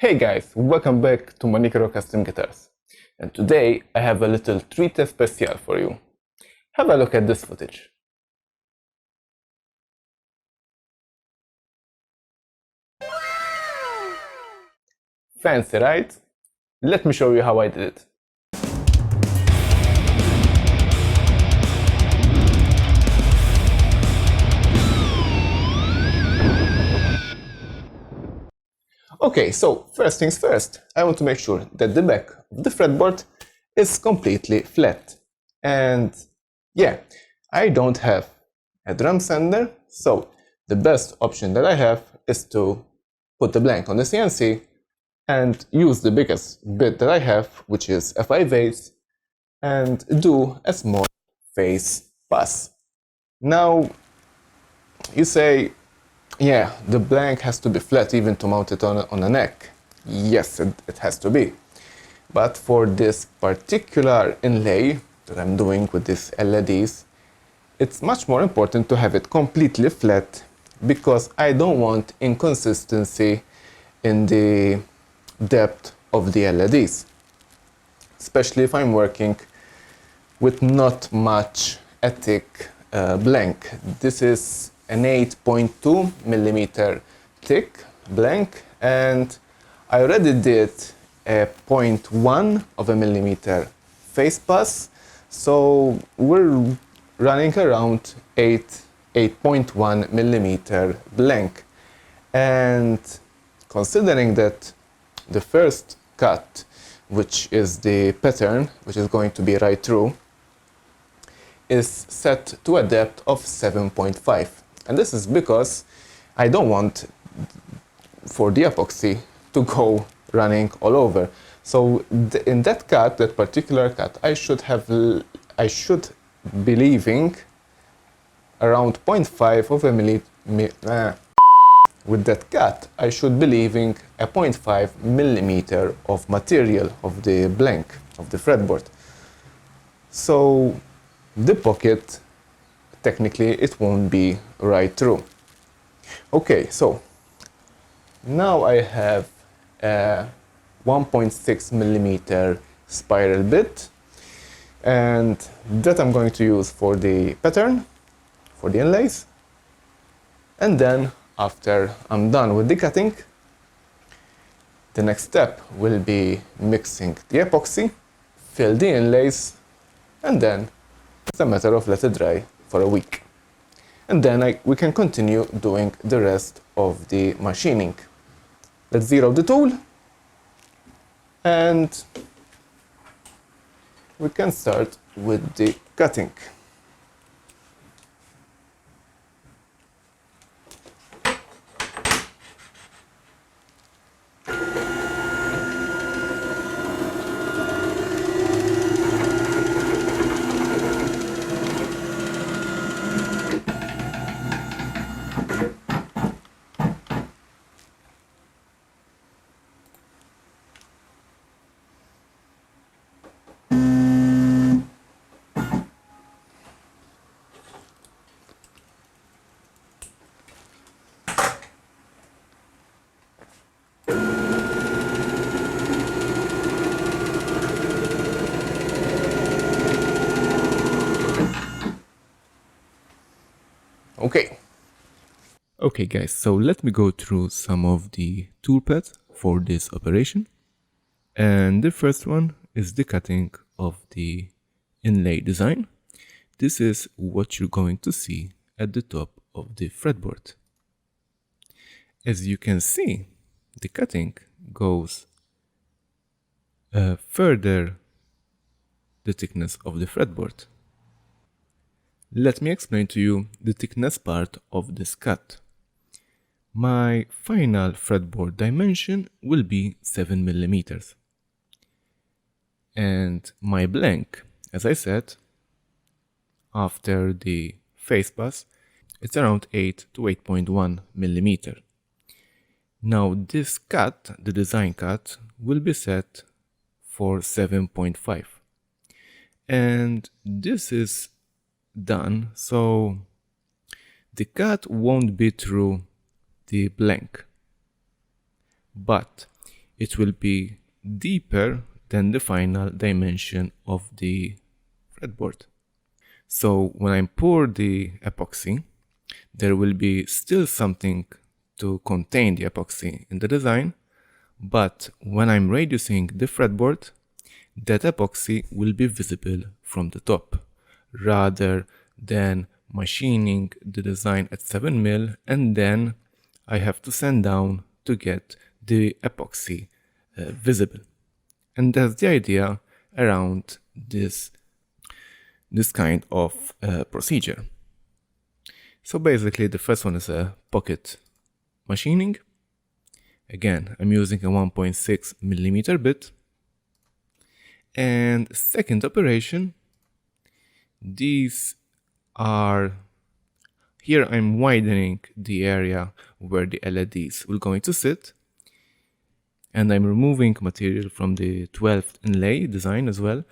Hey guys, welcome back to Manicro Custom Guitars. And today I have a little treat special for you. Have a look at this footage. Fancy, right? Let me show you how I did it. Okay, so first things first, I want to make sure that the back of the fretboard is completely flat. And yeah, I don't have a drum sander, so the best option that I have is to put the blank on the CNC and use the biggest bit that I have, which is a 5/8, and do a small face pass. Now, you say, yeah, the blank has to be flat even to mount it on a neck. Yes, it has to be. But for this particular inlay that I'm doing with these LEDs, it's much more important to have it completely flat because I don't want inconsistency in the depth of the LEDs, especially if I'm working with not much thick blank. This is an 8.2 millimeter thick blank, and I already did a 0.1 of a millimeter face pass, so we're running around 8.1 millimeter blank. And considering that the first cut, which is the pattern, which is going to be right through, is set to a depth of 7.5. And this is because I don't want for the epoxy to go running all over. So in that cut, that particular cut, I should be leaving around 0.5 of a millimeter. With that cut, I should be leaving a 0.5 millimeter of material of the blank of the fretboard. So the pocket, technically, it won't be right through. Okay, so now I have a 1.6 millimeter spiral bit, and that I'm going to use for the pattern, for the inlays. And then after I'm done with the cutting, the next step will be mixing the epoxy, fill the inlays, and then it's a matter of let it dry for a week. And then we can continue doing the rest of the machining. Let's zero the tool, and we can start with the cutting. Okay guys, so let me go through some of the toolpaths for this operation. And the first one is the cutting of the inlay design. This is what you're going to see at the top of the fretboard. As you can see, the cutting goes further the thickness of the fretboard. Let me explain to you the thickness part of this cut. My final fretboard dimension will be 7 millimeters. And my blank, as I said, after the face pass, it's around 8 to 8.1 millimeter. Now this cut, the design cut, will be set for 7.5. And this is done, so the cut won't be through the blank. But it will be deeper than the final dimension of the fretboard. So when I pour the epoxy, there will be still something to contain the epoxy in the design, but when I'm reducing the fretboard, that epoxy will be visible from the top, rather than machining the design at 7mm and then I have to sand down to get the epoxy visible. And that's the idea around this kind of procedure. So basically the first one is a pocket machining. Again, I'm using a 1.6mm bit. And second operation, these are, here I'm widening the area where the LEDs will going to sit. And I'm removing material from the 12th inlay design as well,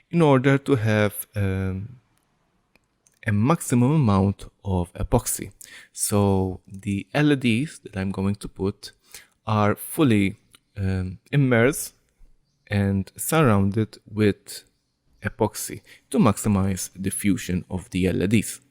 in order to have a maximum amount of epoxy. So the LEDs that I'm going to put are fully immersed and surrounded with epoxy to maximize the diffusion of the LEDs.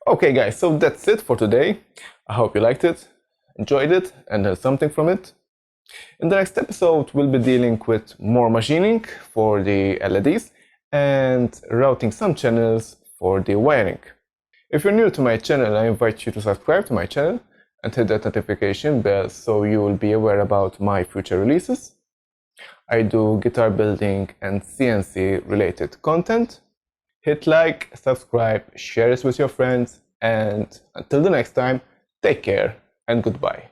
Okay guys, so that's it for today. I hope you liked it, enjoyed it, and learned something from it. In the next episode, we'll be dealing with more machining for the LEDs and routing some channels for the wiring. If you're new to my channel, I invite you to subscribe to my channel and hit that notification bell so you will be aware about my future releases. I do guitar building and CNC related content. hit like, subscribe, share this with your friends, and until the next time, take care and goodbye.